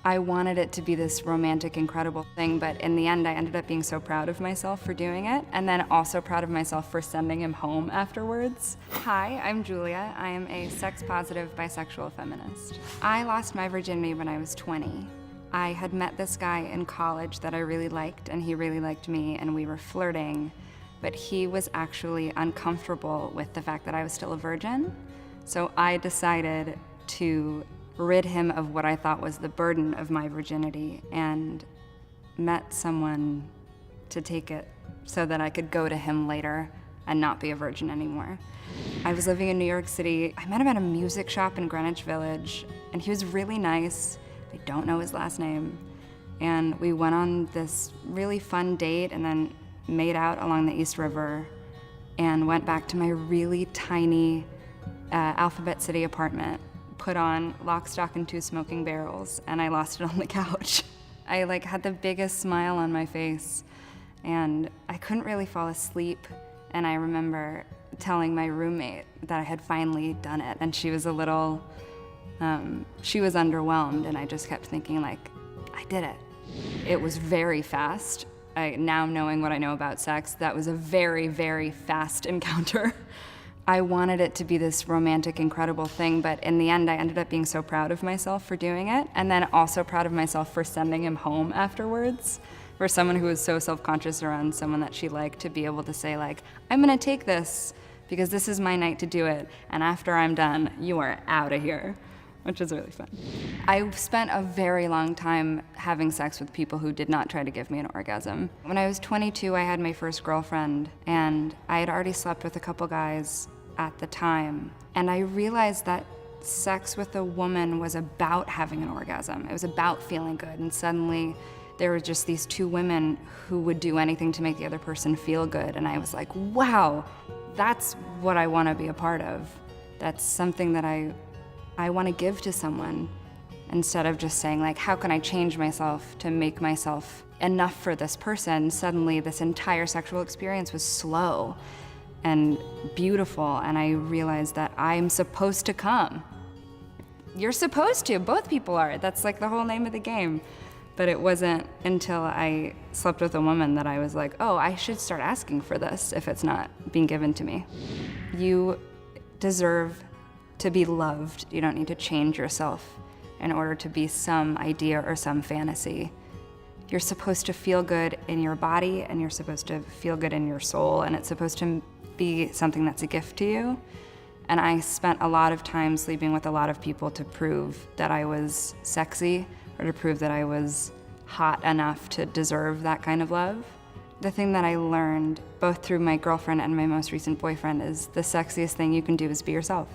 I wanted it to be this romantic, incredible thing, but in the end, I ended up being so proud of myself for doing it, and then also proud of myself for sending him home afterwards. Hi, I'm Julia. I am a sex-positive bisexual feminist. I lost my virginity when I was 20. I had met this guy in college that I really liked, and he really liked me, and we were flirting, but he was actually uncomfortable with the fact that I was still a virgin. So I decided to rid him of what I thought was the burden of my virginity and met someone to take it so that I could go to him later and not be a virgin anymore. I was living in New York City. I met him at a music shop in Greenwich Village, and he was really nice. I don't know his last name. And we went on this really fun date and then made out along the East River and went back to my really tiny Alphabet City apartment, put on Lock, Stock, and Two Smoking Barrels, and I lost it on the couch. I had the biggest smile on my face, and I couldn't really fall asleep. And I remember telling my roommate that I had finally done it, and she was a little, she was underwhelmed, and I just kept thinking I did it. It was very fast. Now knowing what I know about sex, that was a very, very fast encounter. I wanted it to be this romantic, incredible thing, but in the end, I ended up being so proud of myself for doing it, and then also proud of myself for sending him home afterwards. For someone who was so self-conscious around someone that she liked to be able to say, I'm gonna take this because this is my night to do it, and after I'm done, you are out of here, which is really fun. I spent a very long time having sex with people who did not try to give me an orgasm. When I was 22, I had my first girlfriend, and I had already slept with a couple guys at the time, and I realized that sex with a woman was about having an orgasm. It was about feeling good, and suddenly there were just these two women who would do anything to make the other person feel good, and I was like, wow, that's what I want to be a part of. That's something that I want to give to someone, instead of just saying how can I change myself to make myself enough for this person. Suddenly this entire sexual experience was slow and beautiful, and I realized that I'm supposed to come. You're supposed to, both people are. That's the whole name of the game. But it wasn't until I slept with a woman that I was like, oh, I should start asking for this if it's not being given to me. You deserve to be loved. You don't need to change yourself in order to be some idea or some fantasy. You're supposed to feel good in your body, and you're supposed to feel good in your soul, and it's supposed to be something that's a gift to you. And I spent a lot of time sleeping with a lot of people to prove that I was sexy, or to prove that I was hot enough to deserve that kind of love. The thing that I learned, both through my girlfriend and my most recent boyfriend, is the sexiest thing you can do is be yourself.